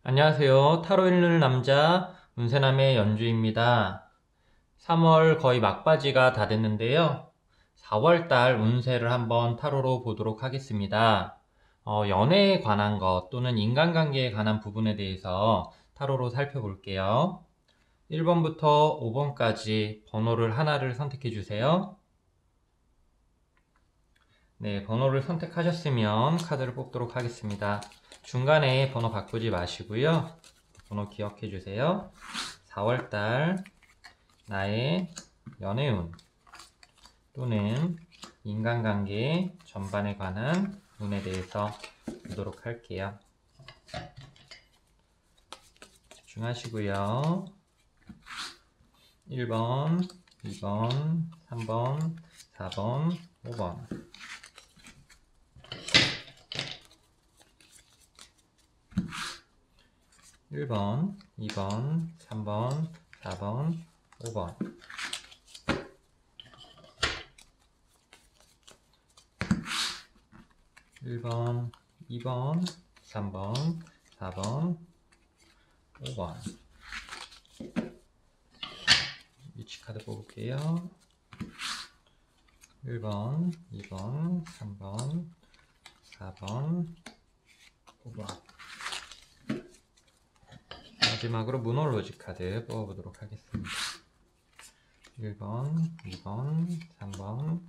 안녕하세요. 타로 읽는 남자 운세남의 연주입니다. 3월 거의 막바지가 다 됐는데요. 4월 달 운세를 한번 타로로 보도록 하겠습니다. 연애에 관한 것 또는 인간관계에 관한 부분에 대해서 타로로 살펴볼게요. 1번부터 5번까지 번호를 하나를 선택해 주세요. 네, 번호를 선택하셨으면 카드를 뽑도록 하겠습니다. 중간에 번호 바꾸지 마시고요. 번호 기억해 주세요. 4월달 나의 연애운 또는 인간관계 전반에 관한 운에 대해서 보도록 할게요. 집중하시고요. 1번, 2번, 3번, 4번, 5번. 1번, 2번, 3번, 4번, 5번. 1번, 2번, 3번, 4번, 5번. 위치 카드 뽑을게요. 1번, 2번, 3번, 4번, 5번. 마지막으로 문홀로지 카드 뽑아보도록 하겠습니다. 1번, 2번, 3번,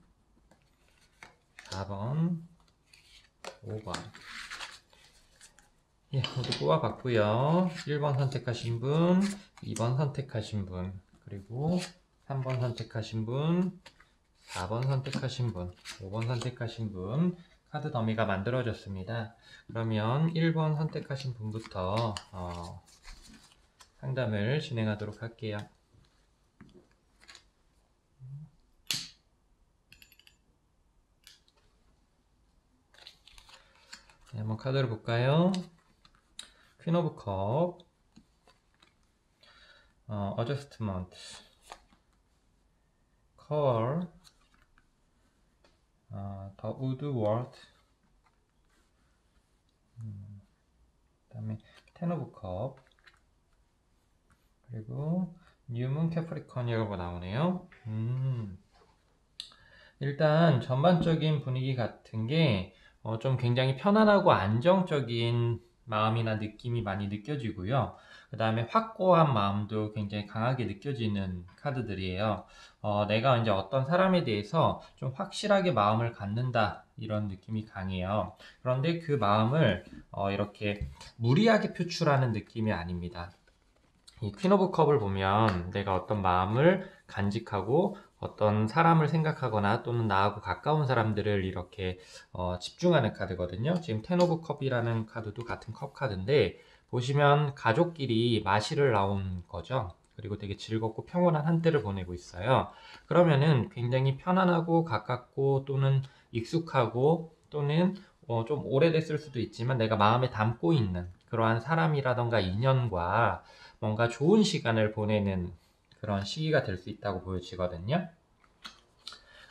4번, 5번. 예, 모두 뽑아봤고요. 1번 선택하신 분, 2번 선택하신 분, 그리고 3번 선택하신 분, 4번 선택하신 분, 5번 선택하신 분, 카드 더미가 만들어졌습니다. 그러면 1번 선택하신 분부터 상담을 진행하도록 할게요. 네, 한번 카드를 볼까요? 퀸 오브 컵, 어저스트먼트, 컬, 더 우드 월드, 그 다음에 텐 오브 컵, 그리고 뉴문 캐프리컨이라고 나오네요. 일단 전반적인 분위기 같은 게 좀 굉장히 편안하고 안정적인 마음이나 느낌이 많이 느껴지고요. 그 다음에 확고한 마음도 굉장히 강하게 느껴지는 카드들이에요. 내가 이제 어떤 사람에 대해서 좀 확실하게 마음을 갖는다 이런 느낌이 강해요. 그런데 그 마음을 이렇게 무리하게 표출하는 느낌이 아닙니다. 이 퀸 오브 컵을 보면 내가 어떤 마음을 간직하고 어떤 사람을 생각하거나 또는 나하고 가까운 사람들을 이렇게 집중하는 카드거든요. 지금 텐 오브 컵이라는 카드도 같은 컵 카드인데 보시면 가족끼리 마시를 나온 거죠. 그리고 되게 즐겁고 평온한 한때를 보내고 있어요. 그러면은 굉장히 편안하고 가깝고 또는 익숙하고 또는 좀 오래됐을 수도 있지만 내가 마음에 담고 있는 그러한 사람이라던가 인연과 뭔가 좋은 시간을 보내는 그런 시기가 될 수 있다고 보여지거든요.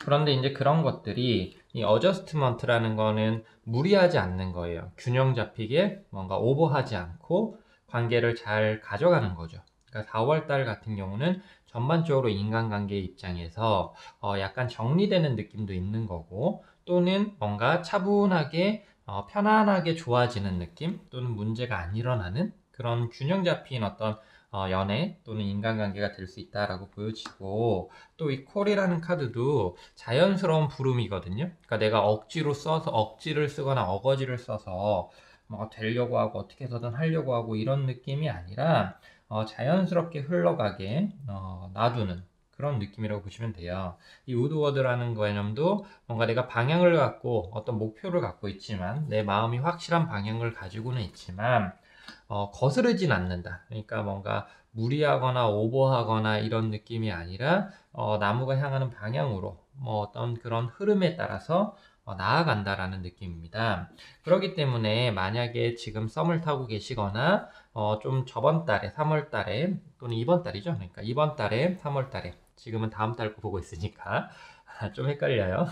그런데 이제 그런 것들이 이 어저스트먼트라는 거는 무리하지 않는 거예요. 균형 잡히게 뭔가 오버하지 않고 관계를 잘 가져가는 거죠. 그러니까 4월달 같은 경우는 전반적으로 인간관계 입장에서 약간 정리되는 느낌도 있는 거고 또는 뭔가 차분하게 편안하게 좋아지는 느낌 또는 문제가 안 일어나는 그런 균형 잡힌 어떤 연애 또는 인간관계가 될 수 있다라고 보여지고 또 이 콜이라는 카드도 자연스러운 부름이거든요. 그러니까 내가 억지로 써서 억지를 쓰거나 어거지를 써서 뭔가 되려고 하고 어떻게 해서든 하려고 하고 이런 느낌이 아니라 자연스럽게 흘러가게 놔두는 그런 느낌이라고 보시면 돼요. 이 우드워드라는 개념도 뭔가 내가 방향을 갖고 어떤 목표를 갖고 있지만 내 마음이 확실한 방향을 가지고는 있지만 거스르진 않는다. 그러니까 뭔가 무리하거나 오버하거나 이런 느낌이 아니라 나무가 향하는 방향으로 뭐 어떤 그런 흐름에 따라서 나아간다라는 느낌입니다. 그렇기 때문에 만약에 지금 썸을 타고 계시거나 좀 저번 달에 3월 달에 또는 이번 달이죠. 그러니까 이번 달에 3월 달에 지금은 다음 달 거 보고 있으니까 좀 헷갈려요.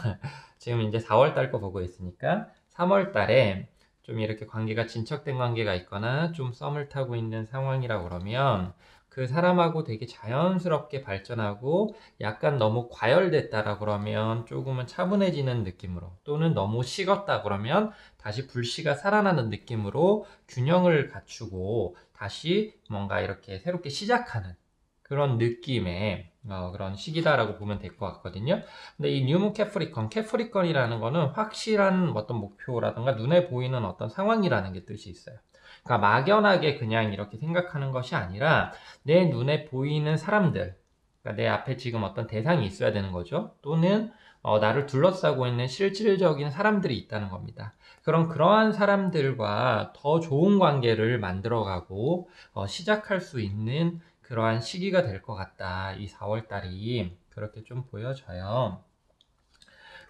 지금 이제 4월 달 거 보고 있으니까 3월 달에 좀 이렇게 관계가 진척된 관계가 있거나 좀 썸을 타고 있는 상황이라고 그러면 그 사람하고 되게 자연스럽게 발전하고 약간 너무 과열됐다라 그러면 조금은 차분해지는 느낌으로 또는 너무 식었다 그러면 다시 불씨가 살아나는 느낌으로 균형을 갖추고 다시 뭔가 이렇게 새롭게 시작하는 그런 느낌의 그런 시기다라고 보면 될 것 같거든요. 근데 이 뉴문 캐프리컨이라는 거는 확실한 어떤 목표라든가 눈에 보이는 어떤 상황이라는 게 뜻이 있어요. 그러니까 막연하게 그냥 이렇게 생각하는 것이 아니라 내 눈에 보이는 사람들, 그러니까 내 앞에 지금 어떤 대상이 있어야 되는 거죠. 또는 나를 둘러싸고 있는 실질적인 사람들이 있다는 겁니다. 그러한 사람들과 더 좋은 관계를 만들어가고 시작할 수 있는 그러한 시기가 될 것 같다. 이 4월 달이 그렇게 좀 보여져요.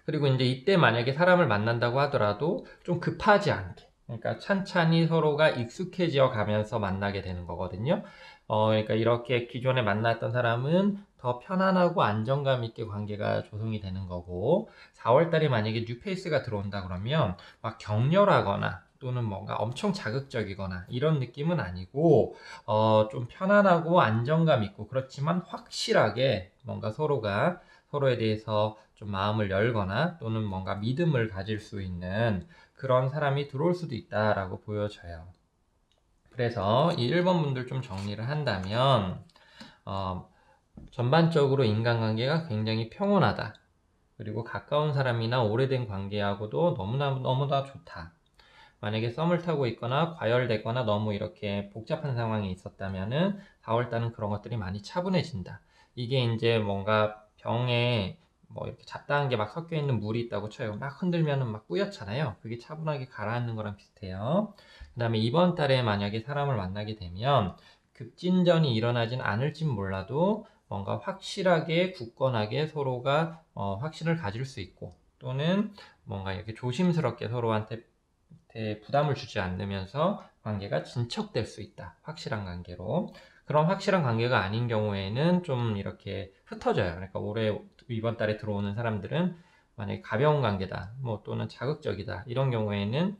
그리고 이제 이때 만약에 사람을 만난다고 하더라도 좀 급하지 않게, 그러니까 찬찬히 서로가 익숙해져 가면서 만나게 되는 거거든요. 그러니까 이렇게 기존에 만났던 사람은 더 편안하고 안정감 있게 관계가 조성이 되는 거고, 4월 달에 만약에 뉴페이스가 들어온다 그러면 막 격렬하거나 또는 뭔가 엄청 자극적이거나 이런 느낌은 아니고 좀 편안하고 안정감 있고 그렇지만 확실하게 뭔가 서로가 서로에 대해서 좀 마음을 열거나 또는 뭔가 믿음을 가질 수 있는 그런 사람이 들어올 수도 있다라고 보여져요. 그래서 이 1번 분들 좀 정리를 한다면 전반적으로 인간관계가 굉장히 평온하다. 그리고 가까운 사람이나 오래된 관계하고도 너무나 좋다. 만약에 썸을 타고 있거나 과열되거나 너무 이렇게 복잡한 상황이 있었다면은 4월달은 그런 것들이 많이 차분해진다. 이게 이제 뭔가 병에 뭐 이렇게 잡다한 게 막 섞여 있는 물이 있다고 쳐요. 막 흔들면은 막 뿌옇잖아요. 그게 차분하게 가라앉는 거랑 비슷해요. 그 다음에 이번 달에 만약에 사람을 만나게 되면 급진전이 일어나진 않을진 몰라도 뭔가 확실하게 굳건하게 서로가 확신을 가질 수 있고 또는 뭔가 이렇게 조심스럽게 서로한테 부담을 주지 않으면서 관계가 진척될 수 있다. 확실한 관계로. 그런 확실한 관계가 아닌 경우에는 좀 이렇게 흩어져요. 그러니까 올해 이번 달에 들어오는 사람들은 만약에 가벼운 관계다, 뭐 또는 자극적이다 이런 경우에는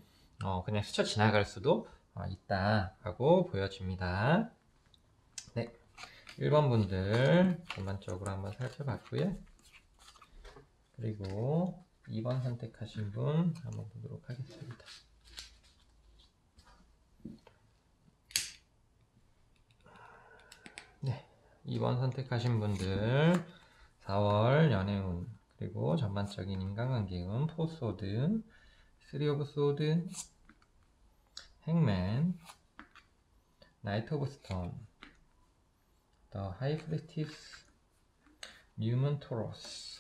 그냥 스쳐 지나갈 수도 있다라고 보여집니다. 네, 1번 분들 전반적으로 한번 살펴봤고요. 그리고 2번 선택하신 분 한번 보도록 하겠습니다. 네, 2번 선택하신 분들 4월 연애운 그리고 전반적인 인간관계운 포소드, 3 오브 소드, 행맨, 나이트 오브 스톤, 더 하이프리티스, 뉴먼 토러스.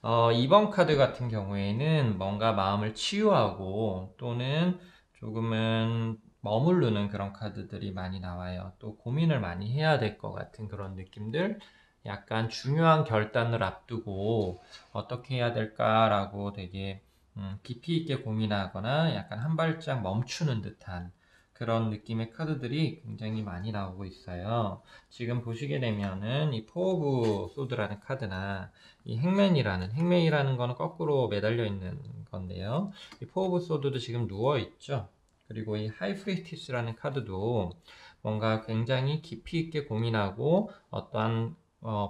2번 카드 같은 경우에는 뭔가 마음을 치유하고 또는 조금은 머무르는 그런 카드들이 많이 나와요. 또 고민을 많이 해야 될 것 같은 그런 느낌들, 약간 중요한 결단을 앞두고 어떻게 해야 될까라고 되게 깊이 있게 고민하거나 약간 한 발짝 멈추는 듯한 그런 느낌의 카드들이 굉장히 많이 나오고 있어요. 지금 보시게 되면은 이 포 오브 소드라는 카드나 이 행맨이라는 거는 거꾸로 매달려 있는 건데요. 이 포 오브 소드도 지금 누워 있죠. 그리고 이 하이프리티스라는 카드도 뭔가 굉장히 깊이 있게 고민하고 어떠한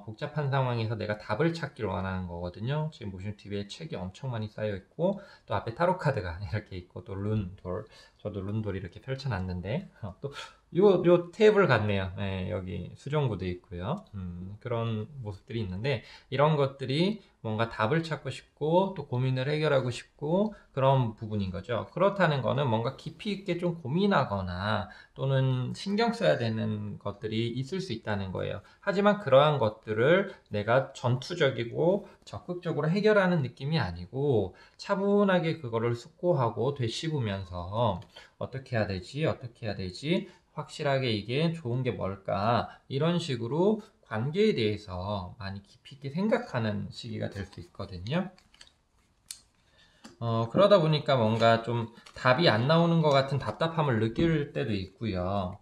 복잡한 상황에서 내가 답을 찾기를 원하는 거거든요. 지금 보시면 뒤에 책이 엄청 많이 쌓여 있고 또 앞에 타로 카드가 이렇게 있고 또 룬돌, 저도 룬돌 이렇게 펼쳐놨는데 또 요 테이블 같네요. 네, 여기 수정구도 있고요. 그런 모습들이 있는데 이런 것들이 뭔가 답을 찾고 싶고 또 고민을 해결하고 싶고 그런 부분인 거죠. 그렇다는 거는 뭔가 깊이 있게 좀 고민하거나 또는 신경 써야 되는 것들이 있을 수 있다는 거예요. 하지만 그러한 것들을 내가 전투적이고 적극적으로 해결하는 느낌이 아니고 차분하게 그거를 숙고하고 되씹으면서 어떻게 해야 되지 확실하게 이게 좋은 게 뭘까 이런 식으로 관계에 대해서 많이 깊이 있게 생각하는 시기가 될 수 있거든요. 그러다 보니까 뭔가 좀 답이 안 나오는 것 같은 답답함을 느낄 때도 있고요.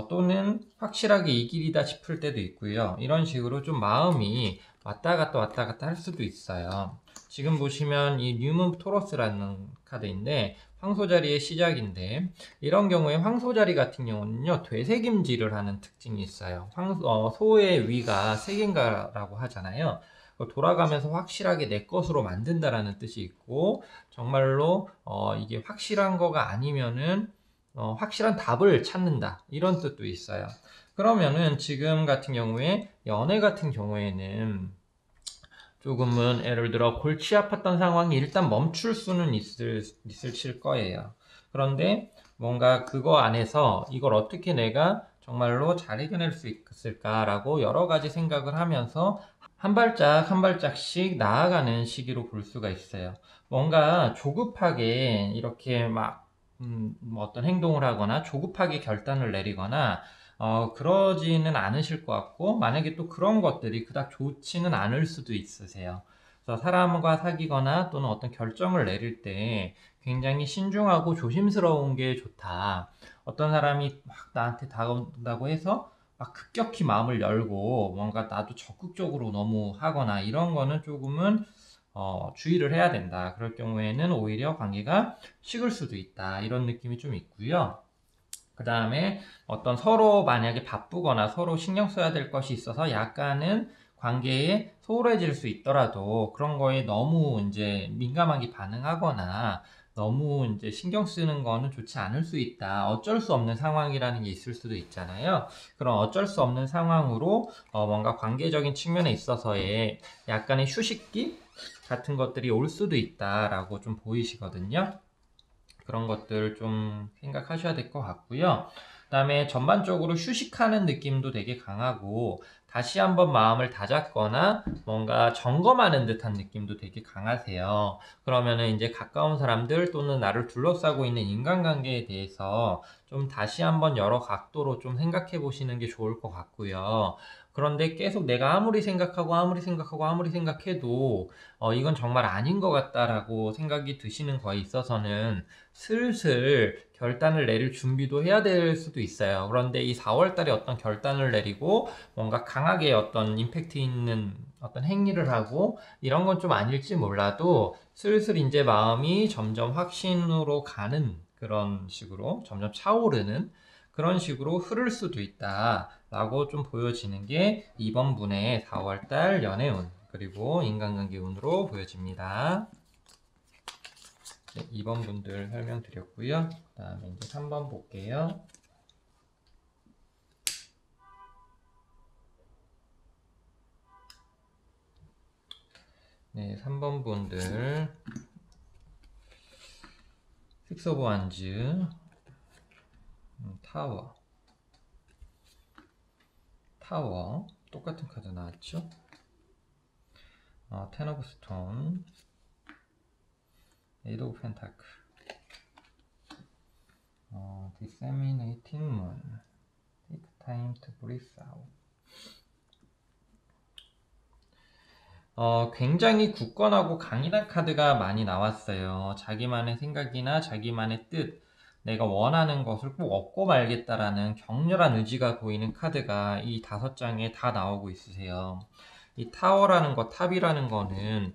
또는 확실하게 이 길이다 싶을 때도 있고요. 이런 식으로 좀 마음이 왔다 갔다 할 수도 있어요. 지금 보시면 이 뉴문 토러스라는 카드인데 황소자리의 시작인데, 이런 경우에 황소자리 같은 경우는요, 되새김질을 하는 특징이 있어요. 소의 위가 세 개인가라고 하잖아요. 돌아가면서 확실하게 내 것으로 만든다라는 뜻이 있고, 정말로 이게 확실한 거가 아니면은 확실한 답을 찾는다, 이런 뜻도 있어요. 그러면은 지금 같은 경우에 연애 같은 경우에는 조금은 예를 들어 골치 아팠던 상황이 일단 멈출 수는 있을 거예요. 그런데 뭔가 그거 안에서 이걸 어떻게 내가 정말로 잘 해결할 수 있을까라고 여러 가지 생각을 하면서 한 발짝 한 발짝씩 나아가는 시기로 볼 수가 있어요. 뭔가 조급하게 이렇게 막 뭐 어떤 행동을 하거나 조급하게 결단을 내리거나 그러지는 않으실 것 같고, 만약에 또 그런 것들이 그닥 좋지는 않을 수도 있으세요. 그래서 사람과 사귀거나 또는 어떤 결정을 내릴 때 굉장히 신중하고 조심스러운 게 좋다. 어떤 사람이 막 나한테 다가온다고 해서 막 급격히 마음을 열고 뭔가 나도 적극적으로 너무 하거나 이런 거는 조금은 주의를 해야 된다. 그럴 경우에는 오히려 관계가 식을 수도 있다. 이런 느낌이 좀 있고요. 그 다음에 어떤 서로 만약에 바쁘거나 서로 신경 써야 될 것이 있어서 약간은 관계에 소홀해질 수 있더라도 그런 거에 너무 이제 민감하게 반응하거나 너무 이제 신경 쓰는 거는 좋지 않을 수 있다. 어쩔 수 없는 상황이라는 게 있을 수도 있잖아요. 그런 어쩔 수 없는 상황으로 뭔가 관계적인 측면에 있어서의 약간의 휴식기 같은 것들이 올 수도 있다라고 좀 보이시거든요. 그런 것들 좀 생각하셔야 될 것 같고요. 그 다음에 전반적으로 휴식하는 느낌도 되게 강하고, 다시 한번 마음을 다잡거나 뭔가 점검하는 듯한 느낌도 되게 강하세요. 그러면은 이제 가까운 사람들 또는 나를 둘러싸고 있는 인간관계에 대해서 좀 다시 한번 여러 각도로 좀 생각해 보시는 게 좋을 것 같고요. 그런데 계속 내가 아무리 생각해도 이건 정말 아닌 것 같다라고 생각이 드시는 거에 있어서는 슬슬 결단을 내릴 준비도 해야 될 수도 있어요. 그런데 이 4월 달에 어떤 결단을 내리고 뭔가 강하게 어떤 임팩트 있는 어떤 행위를 하고 이런 건 좀 아닐지 몰라도 슬슬 이제 마음이 점점 확신으로 가는 그런 식으로 점점 차오르는 그런 식으로 흐를 수도 있다라고 좀 보여지는 게 이번 분의 4월 달 연애운 그리고 인간관계 운으로 보여집니다. 네, 2번 분들 설명드렸고요. 그 다음에 이제 3번 볼게요. 네, 3번 분들 식스 오브 완즈 타워 똑같은 카드 나왔죠? 텐 오브 스톤, 에이드 오브 펜타클, disseminating moon, take time to breathe out. 굉장히 굳건하고 강인한 카드가 많이 나왔어요. 자기만의 생각이나 자기만의 뜻, 내가 원하는 것을 꼭 얻고 말겠다라는 격렬한 의지가 보이는 카드가 이 5장에 다 나오고 있으세요. 이 타워라는 것, 탑이라는 거는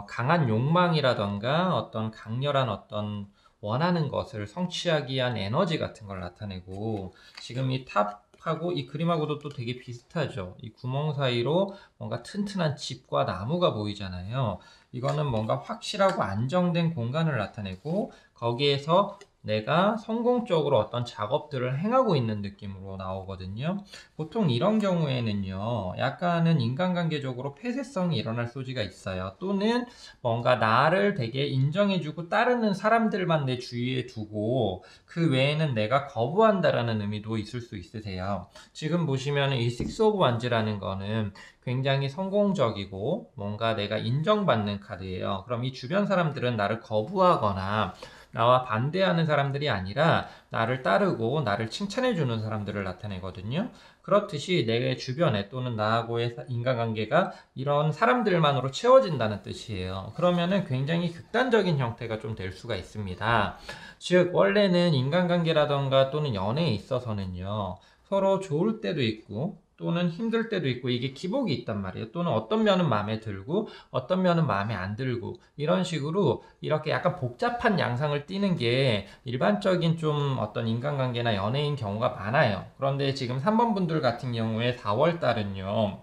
강한 욕망이라던가 어떤 강렬한 어떤 원하는 것을 성취하기 위한 에너지 같은 걸 나타내고, 지금 이 탑하고 이 그림하고도 또 되게 비슷하죠. 이 구멍 사이로 뭔가 튼튼한 집과 나무가 보이잖아요. 이거는 뭔가 확실하고 안정된 공간을 나타내고 거기에서 내가 성공적으로 어떤 작업들을 행하고 있는 느낌으로 나오거든요. 보통 이런 경우에는요, 약간은 인간관계적으로 폐쇄성이 일어날 소지가 있어요. 또는 뭔가 나를 되게 인정해주고 따르는 사람들만 내 주위에 두고 그 외에는 내가 거부한다라는 의미도 있을 수 있으세요. 지금 보시면 이 식스 오브 완즈라는 거는 굉장히 성공적이고 뭔가 내가 인정받는 카드예요. 그럼 이 주변 사람들은 나를 거부하거나 나와 반대하는 사람들이 아니라 나를 따르고 나를 칭찬해주는 사람들을 나타내거든요. 그렇듯이 내 주변에 또는 나하고의 인간관계가 이런 사람들만으로 채워진다는 뜻이에요. 그러면은 굉장히 극단적인 형태가 좀 될 수가 있습니다. 즉 원래는 인간관계라던가 또는 연애에 있어서는요, 서로 좋을 때도 있고 또는 힘들 때도 있고 이게 기복이 있단 말이에요. 또는 어떤 면은 마음에 들고 어떤 면은 마음에 안 들고 이런 식으로 이렇게 약간 복잡한 양상을 띠는 게 일반적인 좀 어떤 인간관계나 연애인 경우가 많아요. 그런데 지금 3번 분들 같은 경우에 4월 달은요.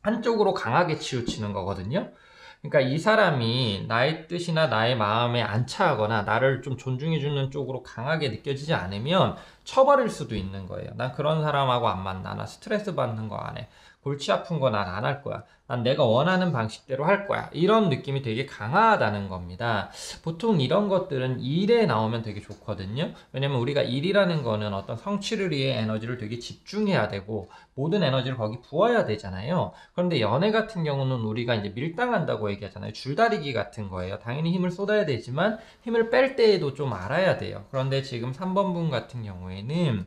한쪽으로 강하게 치우치는 거거든요. 그러니까 이 사람이 나의 뜻이나 나의 마음에 안 차하거나 나를 좀 존중해주는 쪽으로 강하게 느껴지지 않으면 쳐버릴 수도 있는 거예요. 난 그런 사람하고 안 만나. 나 스트레스 받는 거 안 해. 골치 아픈 거 난 안 할 거야. 난 내가 원하는 방식대로 할 거야. 이런 느낌이 되게 강하다는 겁니다. 보통 이런 것들은 일에 나오면 되게 좋거든요. 왜냐면 우리가 일이라는 거는 어떤 성취를 위해 에너지를 되게 집중해야 되고 모든 에너지를 거기 부어야 되잖아요. 그런데 연애 같은 경우는 우리가 이제 밀당한다고 얘기하잖아요. 줄다리기 같은 거예요. 당연히 힘을 쏟아야 되지만 힘을 뺄 때에도 좀 알아야 돼요. 그런데 지금 3번 분 같은 경우에는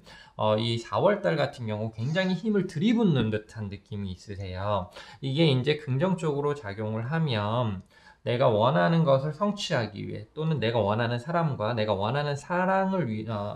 이 4월달 같은 경우 굉장히 힘을 들이붓는 듯한 느낌이 있으세요. 이게 이제 긍정적으로 작용을 하면 내가 원하는 것을 성취하기 위해 또는 내가 원하는 사람과 내가 원하는 사랑을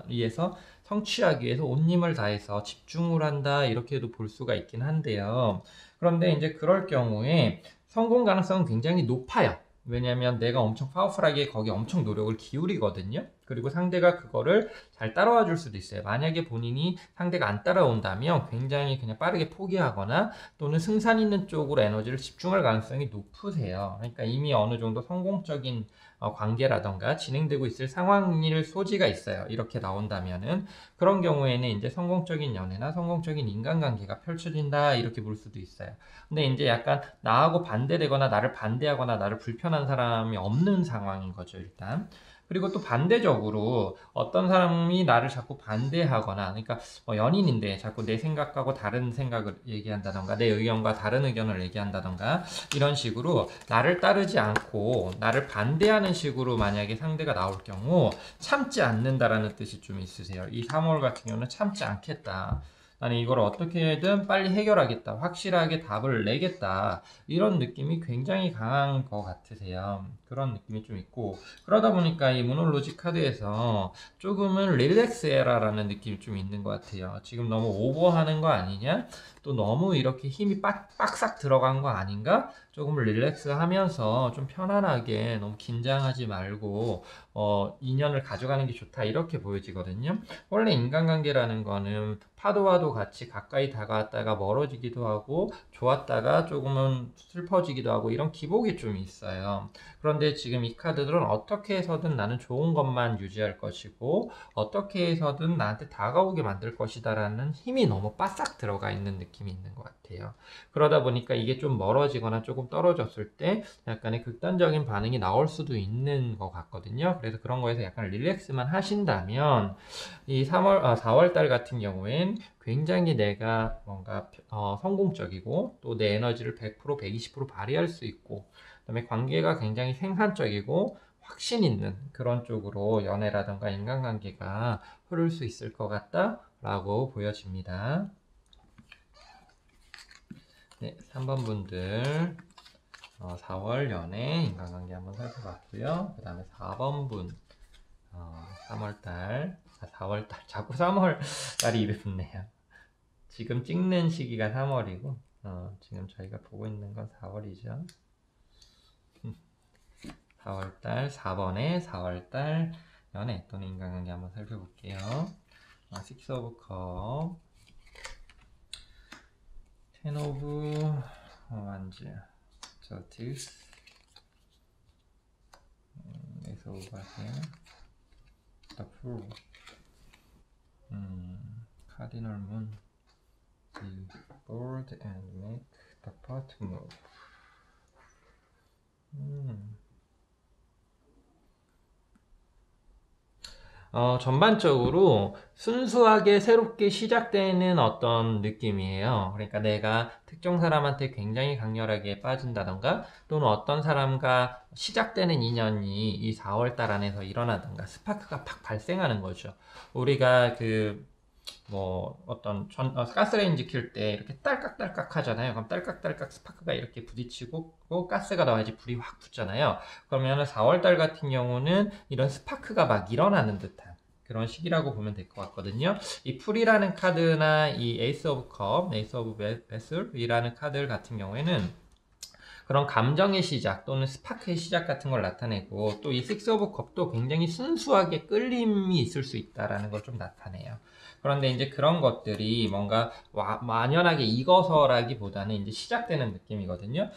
위해서 성취하기 위해서 온 힘을 다해서 집중을 한다 이렇게도 볼 수가 있긴 한데요. 그런데 이제 그럴 경우에 성공 가능성은 굉장히 높아요. 왜냐하면 내가 엄청 파워풀하게 거기 엄청 노력을 기울이거든요. 그리고 상대가 그거를 잘 따라와 줄 수도 있어요. 만약에 본인이 상대가 안 따라온다면 굉장히 그냥 빠르게 포기하거나 또는 승산 있는 쪽으로 에너지를 집중할 가능성이 높으세요. 그러니까 이미 어느 정도 성공적인 관계라던가 진행되고 있을 상황일 소지가 있어요. 이렇게 나온다면은 그런 경우에는 이제 성공적인 연애나 성공적인 인간관계가 펼쳐진다 이렇게 볼 수도 있어요. 근데 이제 약간 나하고 반대되거나 나를 반대하거나 나를 불편한 사람이 없는 상황인 거죠, 일단. 그리고 또 반대적으로 어떤 사람이 나를 자꾸 반대하거나, 그러니까 연인인데 자꾸 내 생각하고 다른 생각을 얘기한다던가, 내 의견과 다른 의견을 얘기한다던가, 이런 식으로 나를 따르지 않고 나를 반대하는 식으로 만약에 상대가 나올 경우 참지 않는다라는 뜻이 좀 있으세요. 이 3월 같은 경우는 참지 않겠다. 나는 이걸 어떻게든 빨리 해결하겠다. 확실하게 답을 내겠다. 이런 느낌이 굉장히 강한 것 같으세요. 그런 느낌이 좀 있고 그러다 보니까 이 모놀로지 카드에서 조금은 릴렉스 해라라는 느낌이 좀 있는 것 같아요. 지금 너무 오버하는 거 아니냐? 또 너무 이렇게 힘이 빡싹 들어간 거 아닌가? 조금 릴렉스 하면서 좀 편안하게 너무 긴장하지 말고 인연을 가져가는 게 좋다 이렇게 보여지거든요. 원래 인간관계라는 거는 파도와도 같이 가까이 다가왔다가 멀어지기도 하고 좋았다가 조금은 슬퍼지기도 하고 이런 기복이 좀 있어요. 그런데 지금 이 카드들은 어떻게 해서든 나는 좋은 것만 유지할 것이고 어떻게 해서든 나한테 다가오게 만들 것이다 라는 힘이 너무 바싹 들어가 있는 느낌이 있는 것 같아요. 그러다 보니까 이게 좀 멀어지거나 조금 떨어졌을 때 약간의 극단적인 반응이 나올 수도 있는 것 같거든요. 그래서 그런 거에서 약간 릴렉스만 하신다면 이 4월 달 같은 경우엔 굉장히 내가 뭔가 성공적이고 또 내 에너지를 100%, 120% 발휘할 수 있고 그다음에 관계가 굉장히 생산적이고 확신 있는 그런 쪽으로 연애라든가 인간관계가 흐를 수 있을 것 같다라고 보여집니다. 네, 3번 분들 4월 연애 인간관계 한번 살펴봤고요. 그 다음에 4번 분 3월달 4월달 자꾸 3월달이 입에 붙네요. 지금 찍는 시기가 3월이고 지금 저희가 보고 있는 건 4월이죠. 4월달 4번에 4월달 연애 또는 인간관계 한번 살펴볼게요. Six of Cups, Ten of Wands, Justice, Ace of Wands, The Fool, Cardinal Moon, Be bold and make the part move. 전반적으로 순수하게 새롭게 시작되는 어떤 느낌이에요. 그러니까 내가 특정 사람한테 굉장히 강렬하게 빠진다던가 또는 어떤 사람과 시작되는 인연이 이 4월달 안에서 일어나던가 스파크가 팍 발생하는 거죠. 우리가 어떤 가스레인지 킬 때 이렇게 딸깍딸깍 하잖아요. 그럼 딸깍딸깍 스파크가 이렇게 부딪히고 가스가 나와야지 불이 확 붙잖아요. 그러면 4월달 같은 경우는 이런 스파크가 막 일어나는 듯한 그런 시기라고 보면 될 것 같거든요. 이 풀이라는 카드나 이 에이스 오브 컵, 에이스 오브 베슬이라는 카드 같은 경우에는 그런 감정의 시작 또는 스파크의 시작 같은 걸 나타내고, 또 이 식스 오브 컵도 굉장히 순수하게 끌림이 있을 수 있다라는 걸 좀 나타내요. 그런데 이제 그런 것들이 뭔가 만연하게 익어서라기보다는 이제 시작되는 느낌이거든요.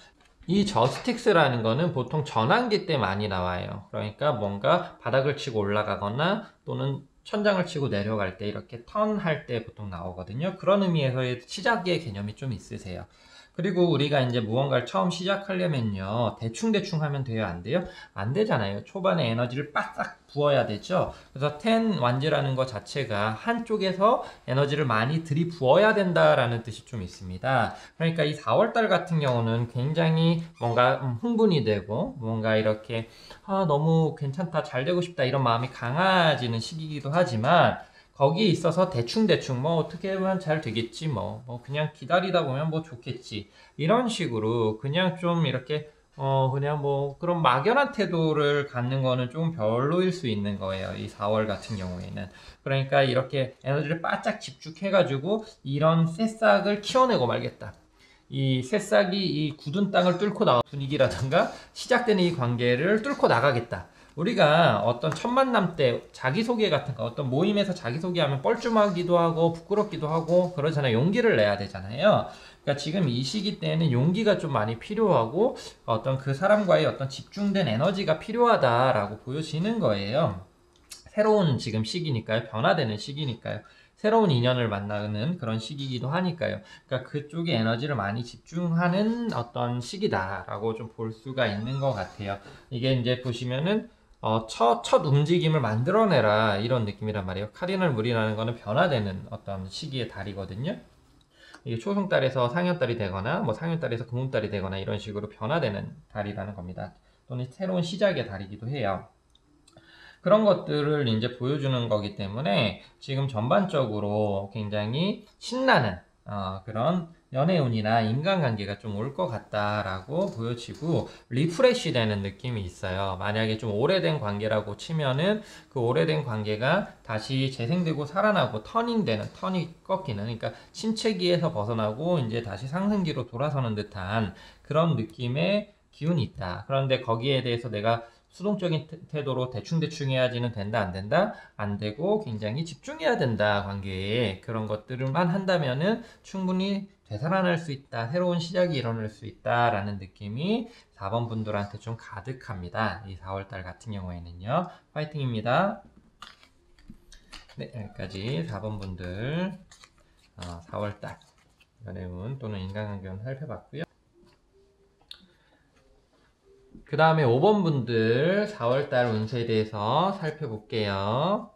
이 저스틱스라는 거는 보통 전환기 때 많이 나와요. 그러니까 뭔가 바닥을 치고 올라가거나 또는 천장을 치고 내려갈 때 이렇게 턴할 때 보통 나오거든요. 그런 의미에서의 시작의 개념이 좀 있으세요. 그리고 우리가 이제 무언가를 처음 시작하려면요, 대충대충 하면 돼요, 안 돼요? 안 되잖아요. 초반에 에너지를 빡빡 부어야 되죠. 그래서 10 완즈라는 것 자체가 한쪽에서 에너지를 많이 들이부어야 된다라는 뜻이 좀 있습니다. 그러니까 이 4월달 같은 경우는 굉장히 뭔가 흥분이 되고, 뭔가 이렇게 너무 괜찮다, 잘 되고 싶다 이런 마음이 강해지는 시기이기도 하지만, 거기에 있어서 대충대충 뭐 어떻게 하면 잘 되겠지, 뭐 그냥 기다리다 보면 뭐 좋겠지, 이런 식으로 그냥 좀 이렇게 그냥 뭐 그런 막연한 태도를 갖는 거는 좀 별로일 수 있는 거예요, 이 4월 같은 경우에는. 그러니까 이렇게 에너지를 바짝 집중해가지고 이런 새싹을 키워내고 말겠다, 이 새싹이 이 굳은 땅을 뚫고 나가 분위기라든가 시작되는 이 관계를 뚫고 나가겠다. 우리가 어떤 첫 만남 때 자기소개 같은 거, 어떤 모임에서 자기소개하면 뻘쭘하기도 하고 부끄럽기도 하고 그러잖아요. 용기를 내야 되잖아요. 그러니까 지금 이 시기 때는 용기가 좀 많이 필요하고 어떤 그 사람과의 어떤 집중된 에너지가 필요하다라고 보여지는 거예요. 새로운 지금 시기니까요. 변화되는 시기니까요. 새로운 인연을 만나는 그런 시기이기도 하니까요. 그러니까 그쪽에 에너지를 많이 집중하는 어떤 시기다라고 좀 볼 수가 있는 것 같아요. 이게 이제 보시면은 첫 움직임을 만들어내라 이런 느낌이란 말이에요. 카디널 물이라는 거는 변화되는 어떤 시기의 달이거든요. 이게 초승달에서 상현달이 되거나 뭐 상현달에서 금운달이 되거나 이런 식으로 변화되는 달이라는 겁니다. 또는 새로운 시작의 달이기도 해요. 그런 것들을 이제 보여주는 거기 때문에 지금 전반적으로 굉장히 신나는 그런 연애운이나 인간관계가 좀 올 것 같다라고 보여지고, 리프레시 되는 느낌이 있어요. 만약에 좀 오래된 관계라고 치면은 그 오래된 관계가 다시 재생되고 살아나고 턴이 꺾이는, 그러니까 침체기에서 벗어나고 이제 다시 상승기로 돌아서는 듯한 그런 느낌의 기운이 있다. 그런데 거기에 대해서 내가 수동적인 태도로 대충대충 해야지는 된다, 안 된다? 안 되고 굉장히 집중해야 된다, 관계에. 그런 것들만 한다면은 충분히 되살아날 수 있다, 새로운 시작이 일어날 수 있다라는 느낌이 4번 분들한테 좀 가득합니다. 이 4월달 같은 경우에는요. 파이팅입니다. 네, 여기까지 4번 분들 4월달 연애운 또는 인간관계운 살펴봤고요. 그 다음에 5번 분들 4월달 운세에 대해서 살펴볼게요.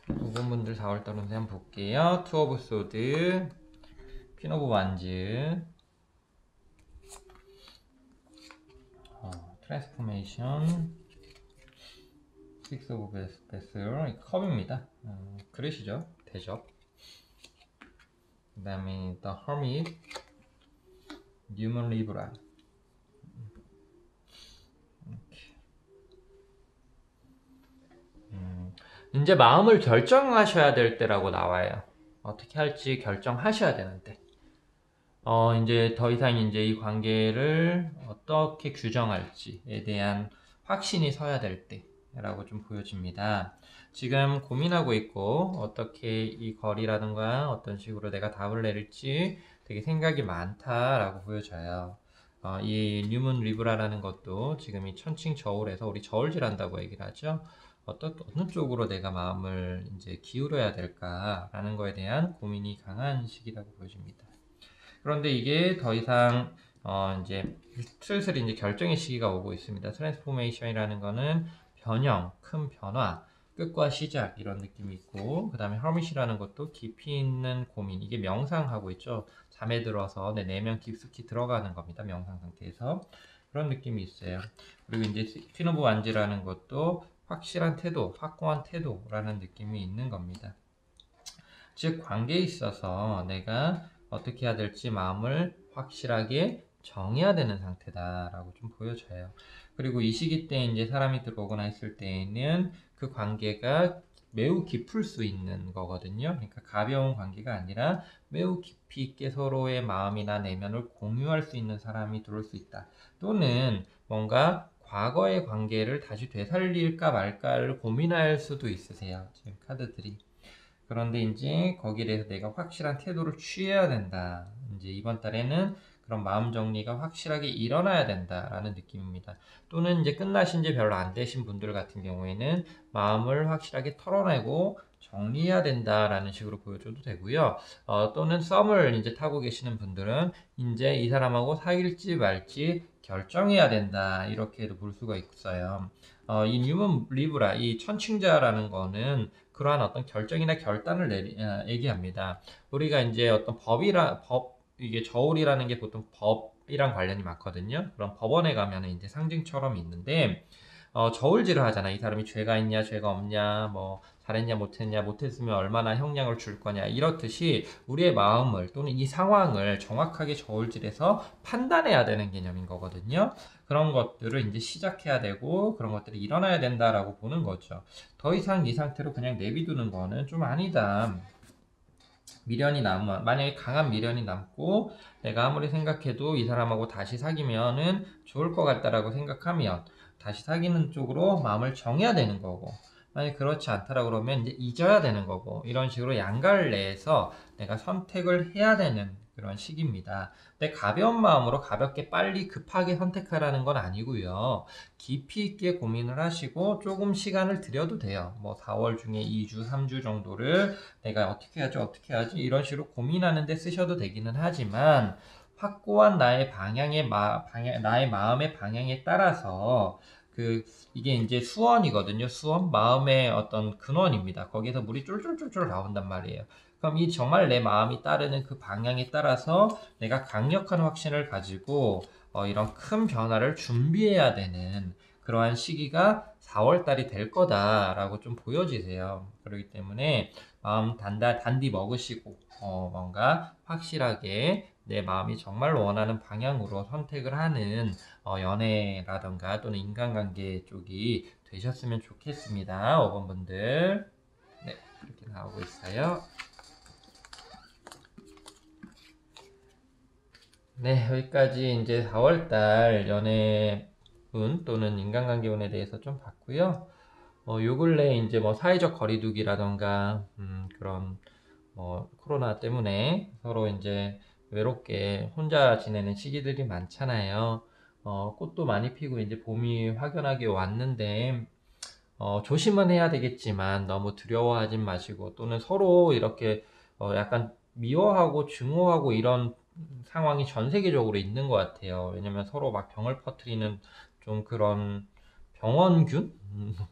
5번 분들 4월달 운세 한번 볼게요. 투 오브 소드, 퀸 오브 완즈, 트랜스포메이션, 식스 오브 베슬, 컵입니다. 그릇이죠. 대접. 그 다음에 The Hermit, 뉴먼 리브라. 이제 마음을 결정하셔야 될 때라고 나와요. 어떻게 할지 결정하셔야 되는데, 이제 더 이상 이제 이 관계를 어떻게 규정할지에 대한 확신이 서야 될 때라고 좀 보여집니다. 지금 고민하고 있고 어떻게 이 거리라든가 어떤 식으로 내가 답을 내릴지 되게 생각이 많다라고 보여져요. 이 뉴문 리브라라는 것도 지금 이 천칭 저울에서 우리 저울질한다고 얘기를 하죠. 어느 쪽으로 내가 마음을 이제 기울여야 될까라는 거에 대한 고민이 강한 시기라고 보여집니다. 그런데 이게 더 이상 이제 슬슬 이제 결정의 시기가 오고 있습니다. 트랜스포메이션이라는 거는 변형, 큰 변화, 끝과 시작 이런 느낌이 있고, 그 다음에 허밋이라는 것도 깊이 있는 고민, 이게 명상하고 있죠. 잠에 들어서 내 내면 깊숙이 들어가는 겁니다. 명상 상태에서 그런 느낌이 있어요. 그리고 이제 퀸 오브 완즈라는 것도 확실한 태도, 확고한 태도라는 느낌이 있는 겁니다. 즉 관계에 있어서 내가 어떻게 해야 될지 마음을 확실하게 정해야 되는 상태다라고 좀 보여져요. 그리고 이 시기 때 이제 사람이 들어오거나 했을 때에는 그 관계가 매우 깊을 수 있는 거거든요. 그러니까 가벼운 관계가 아니라 매우 깊이 있게 서로의 마음이나 내면을 공유할 수 있는 사람이 들어올 수 있다. 또는 뭔가 과거의 관계를 다시 되살릴까 말까를 고민할 수도 있으세요. 지금 카드들이. 그런데 이제 거기에 대해서 내가 확실한 태도를 취해야 된다. 이제 이번 달에는 그런 마음 정리가 확실하게 일어나야 된다라는 느낌입니다. 또는 이제 끝나신 지 별로 안 되신 분들 같은 경우에는 마음을 확실하게 털어내고 정리해야 된다라는 식으로 보여줘도 되고요. 또는 썸을 이제 타고 계시는 분들은 이제 이 사람하고 사귈지 말지 결정해야 된다. 이렇게도 볼 수가 있어요. 이 뉴문 리브라, 이 천칭자라는 거는 그러한 어떤 결정이나 결단을 얘기합니다. 우리가 이제 어떤 이게 저울이라는 게 보통 법이랑 관련이 많거든요. 그럼 법원에 가면은 이제 상징처럼 있는데, 저울질을 하잖아. 이 사람이 죄가 있냐, 죄가 없냐, 뭐, 잘했냐, 못했냐, 못했으면 얼마나 형량을 줄 거냐. 이렇듯이 우리의 마음을 또는 이 상황을 정확하게 저울질해서 판단해야 되는 개념인 거거든요. 그런 것들을 이제 시작해야 되고, 그런 것들이 일어나야 된다라고 보는 거죠. 더 이상 이 상태로 그냥 내비두는 거는 좀 아니다. 만약에 강한 미련이 남고, 내가 아무리 생각해도 이 사람하고 다시 사귀면은 좋을 것 같다라고 생각하면, 다시 사귀는 쪽으로 마음을 정해야 되는 거고, 만약 그렇지 않다라 그러면 이제 잊어야 되는 거고, 이런 식으로 양갈래에서 내가 선택을 해야 되는 그런 시기입니다. 근데 가벼운 마음으로 가볍게 빨리 급하게 선택하라는 건 아니고요. 깊이 있게 고민을 하시고 조금 시간을 들여도 돼요. 뭐 4월 중에 2주, 3주 정도를 내가 어떻게 하지, 어떻게 하지 이런 식으로 고민하는데 쓰셔도 되기는 하지만 확고한 나의 마음의 방향에 따라서 이게 이제 수원이거든요. 수원 마음의 어떤 근원입니다. 거기에서 물이 쫄쫄쫄쫄 나온단 말이에요. 그럼 이 정말 내 마음이 따르는 그 방향에 따라서 내가 강력한 확신을 가지고 이런 큰 변화를 준비해야 되는 그러한 시기가 4월 달이 될 거다라고 좀 보여지세요. 그렇기 때문에 마음 단디 먹으시고 뭔가 확실하게 내 마음이 정말 원하는 방향으로 선택을 하는 연애라던가 또는 인간관계 쪽이 되셨으면 좋겠습니다. 5번 분들. 네, 그렇게 나오고 있어요. 네, 여기까지 이제 4월달 연애운 또는 인간관계운에 대해서 좀 봤고요. 요 근래 이제 뭐 사회적 거리두기라던가, 그런 뭐 코로나 때문에 서로 이제 외롭게 혼자 지내는 시기들이 많잖아요. 꽃도 많이 피고 이제 봄이 확연하게 왔는데, 조심은 해야 되겠지만 너무 두려워하진 마시고 또는 서로 이렇게 약간 미워하고 증오하고 이런 상황이 전 세계적으로 있는 것 같아요. 왜냐면 서로 막 병을 퍼뜨리는 좀 그런 병원균?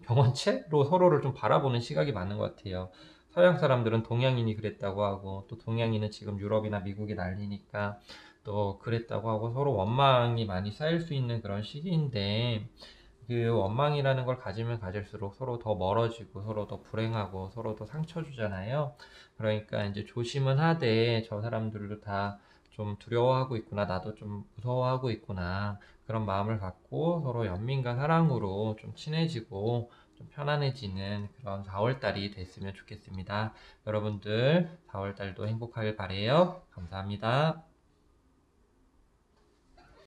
병원체로 서로를 좀 바라보는 시각이 많은 것 같아요. 서양 사람들은 동양인이 그랬다고 하고 또 동양인은 지금 유럽이나 미국이 난리니까 또 그랬다고 하고 서로 원망이 많이 쌓일 수 있는 그런 시기인데 그 원망이라는 걸 가지면 가질수록 서로 더 멀어지고 서로 더 불행하고 서로 더 상처 주잖아요. 그러니까 이제 조심은 하되 저 사람들도 다 좀 두려워하고 있구나. 나도 좀 무서워하고 있구나. 그런 마음을 갖고 서로 연민과 사랑으로 좀 친해지고 좀 편안해지는 그런 4월 달이 됐으면 좋겠습니다. 여러분들 4월 달도 행복하길 바래요. 감사합니다.